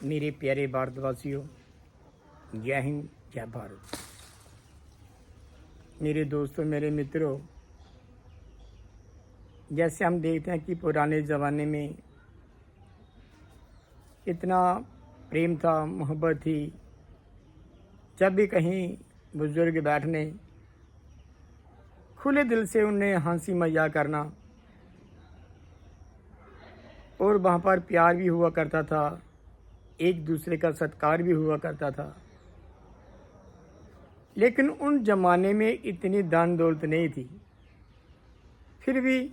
मेरे प्यारे भारतवासियों, जय हिंद, जय भारत। मेरे दोस्तों, मेरे मित्रों, जैसे हम देखते हैं कि पुराने ज़माने में कितना प्रेम था, मोहब्बत थी। जब भी कहीं बुज़ुर्ग बैठने, खुले दिल से उन्हें हंसी मजाक करना और वहाँ पर प्यार भी हुआ करता था, एक दूसरे का सत्कार भी हुआ करता था। लेकिन उन ज़माने में इतनी धन दौलत नहीं थी, फिर भी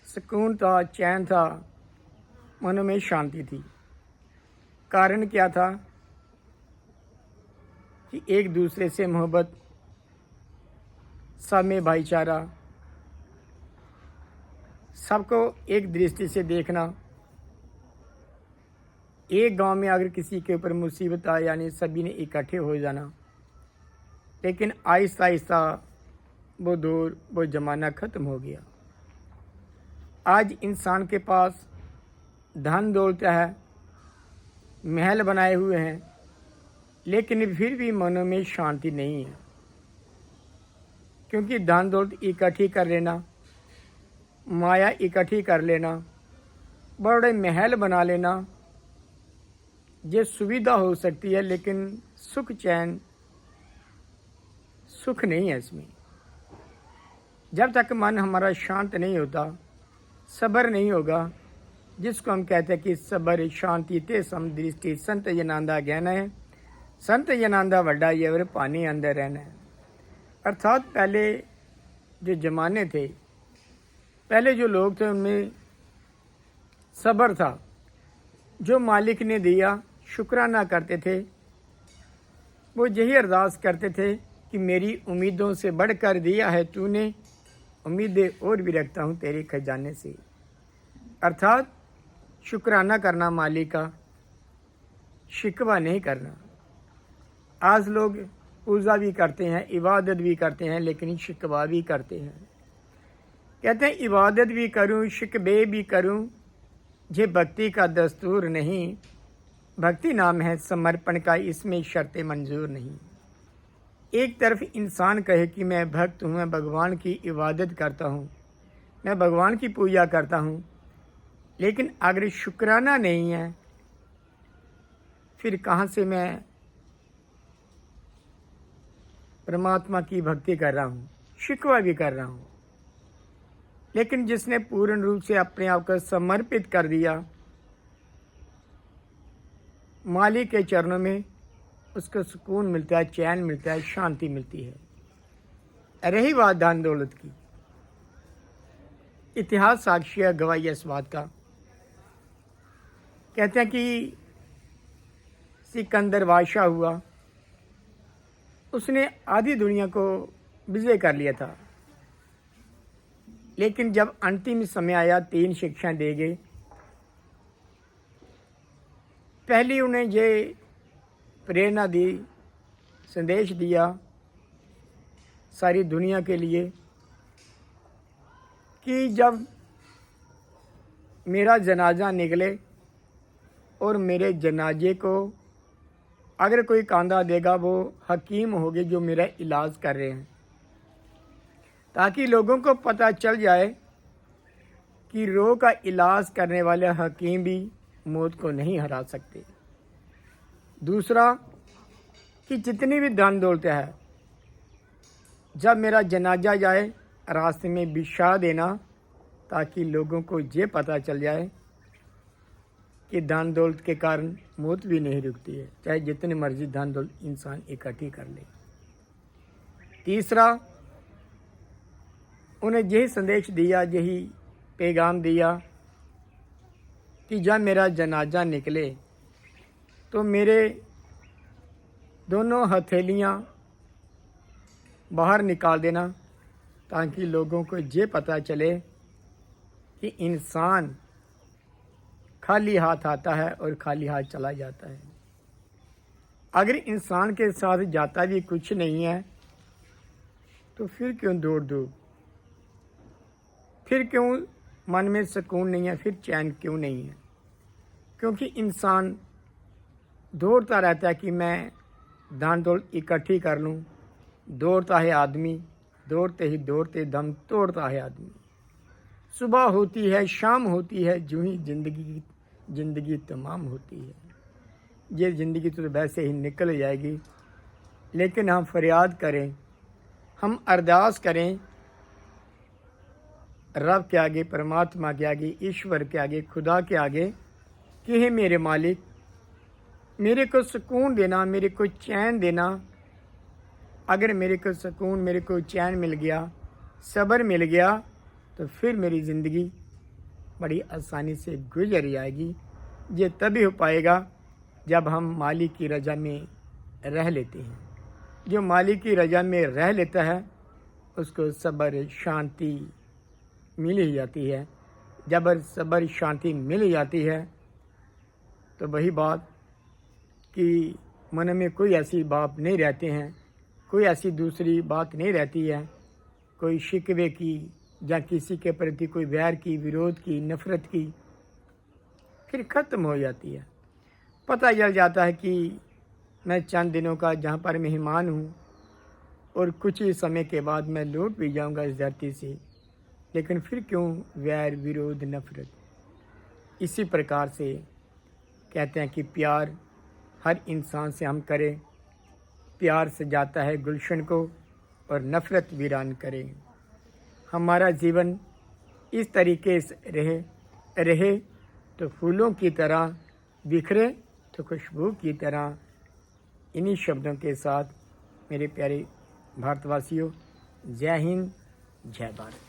सुकून था, चैन था, मन में शांति थी। कारण क्या था कि एक दूसरे से मोहब्बत, सब में भाईचारा, सबको एक दृष्टि से देखना। एक गांव में अगर किसी के ऊपर मुसीबत आए यानी सभी ने इकट्ठे हो जाना। लेकिन आहिस्ता आहिस्ता वो दौर, वो ज़माना ख़त्म हो गया। आज इंसान के पास धन दौलत है, महल बनाए हुए हैं, लेकिन फिर भी मनों में शांति नहीं है। क्योंकि धन दौलत इकट्ठी कर लेना, माया इकट्ठी कर लेना, बड़े महल बना लेना, ये सुविधा हो सकती है, लेकिन सुख चैन सुख नहीं है इसमें। जब तक मन हमारा शांत नहीं होता, सब्र नहीं होगा, जिसको हम कहते हैं कि सब्र शांति ते समदृष्टि संत जनांदा ज्ञान है, संत जनांदा वड्डा ये पानी अंदर रहना है। अर्थात पहले जो ज़माने थे, पहले जो लोग थे, उनमें सब्र था। जो मालिक ने दिया शुक्राना करते थे। वो यही अरदास करते थे कि मेरी उम्मीदों से बढ़कर दिया है तूने, उम्मीदें और भी रखता हूँ तेरे खजाने से। अर्थात शुक्राना करना मालिक का, शिकवा नहीं करना। आज लोग पूजा भी करते हैं, इबादत भी करते हैं, लेकिन शिकवा भी करते हैं। कहते हैं इबादत भी करूं, शिकवे भी करूं, ये भक्ति का दस्तूर नहीं। भक्ति नाम है समर्पण का, इसमें शर्तें मंजूर नहीं। एक तरफ इंसान कहे कि मैं भक्त हूँ, मैं भगवान की इबादत करता हूँ, मैं भगवान की पूजा करता हूँ, लेकिन अगर शुक्राना नहीं है, फिर कहाँ से मैं परमात्मा की भक्ति कर रहा हूँ, शिकवा भी कर रहा हूँ। लेकिन जिसने पूर्ण रूप से अपने आप को समर्पित कर दिया मालिक के चरणों में, उसको सुकून मिलता है, चैन मिलता है, शांति मिलती है। रही बात धन दौलत की, इतिहास साक्षी है, गवाही है इस बात का। कहते हैं कि सिकंदर बादशाह हुआ, उसने आधी दुनिया को विजय कर लिया था। लेकिन जब अंतिम समय आया, 3 शिक्षाएं दे गए। पहली उन्हें ये प्रेरणा दी, संदेश दिया सारी दुनिया के लिए कि जब मेरा जनाजा निकले और मेरे जनाजे को अगर कोई कांधा देगा, वो हकीम होंगे जो मेरा इलाज कर रहे हैं, ताकि लोगों को पता चल जाए कि रोग का इलाज करने वाले हकीम भी मौत को नहीं हरा सकते। दूसरा कि जितनी भी धन दौलत है, जब मेरा जनाजा जाए रास्ते में बिछा देना, ताकि लोगों को ये पता चल जाए कि धन दौलत के कारण मौत भी नहीं रुकती है, चाहे जितनी मर्जी धन दौलत इंसान इकट्ठी कर ले। तीसरा, उन्हें यही संदेश दिया, यही पैगाम दिया कि जब मेरा जनाजा निकले तो मेरे दोनों हथेलियाँ बाहर निकाल देना, ताकि लोगों को ये पता चले कि इंसान खाली हाथ आता है और खाली हाथ चला जाता है। अगर इंसान के साथ जाता भी कुछ नहीं है, तो फिर क्यों दौड़ दो, फिर क्यों मन में सुकून नहीं है, फिर चैन क्यों नहीं है। क्योंकि इंसान दौड़ता रहता है कि मैं धन दौलत इकट्ठी कर लूँ। दौड़ता है आदमी, दौड़ते ही दौड़ते दम तोड़ता है आदमी। सुबह होती है, शाम होती है, यूं ही ज़िंदगी तमाम होती है। ये ज़िंदगी तो वैसे ही निकल जाएगी, लेकिन हम फरियाद करें, हम अरदास करें रब के आगे, परमात्मा के आगे, ईश्वर के आगे, खुदा के आगे कि हे मेरे मालिक, मेरे को सुकून देना, मेरे को चैन देना। अगर मेरे को सुकून, मेरे को चैन मिल गया, सब्र मिल गया, तो फिर मेरी ज़िंदगी बड़ी आसानी से गुजर जाएगी। ये तभी हो पाएगा जब हम मालिक की रज़ा में रह लेते हैं। जो मालिक की रज़ा में रह लेता है उसको सब्र शांति मिल ही जाती है। जब सब्र शांति मिल ही जाती है तो वही बात कि मन में कोई ऐसी बात नहीं रहते हैं, कोई ऐसी दूसरी बात नहीं रहती है, कोई शिकवे की या किसी के प्रति कोई वैर की, विरोध की, नफ़रत की, फिर ख़त्म हो जाती है। पता चल जाता है कि मैं चंद दिनों का जहाँ पर मेहमान हूँ और कुछ ही समय के बाद मैं लौट भी जाऊँगा इस धरती से, लेकिन फिर क्यों वैर, विरोध, नफ़रत। इसी प्रकार से कहते हैं कि प्यार हर इंसान से हम करें, प्यार से जाता है गुलशन को और नफ़रत वीरान करें। हमारा जीवन इस तरीके से रहे तो फूलों की तरह, बिखरे तो खुशबू की तरह। इन्हीं शब्दों के साथ मेरे प्यारे भारतवासियों, जय हिंद, जय भारत।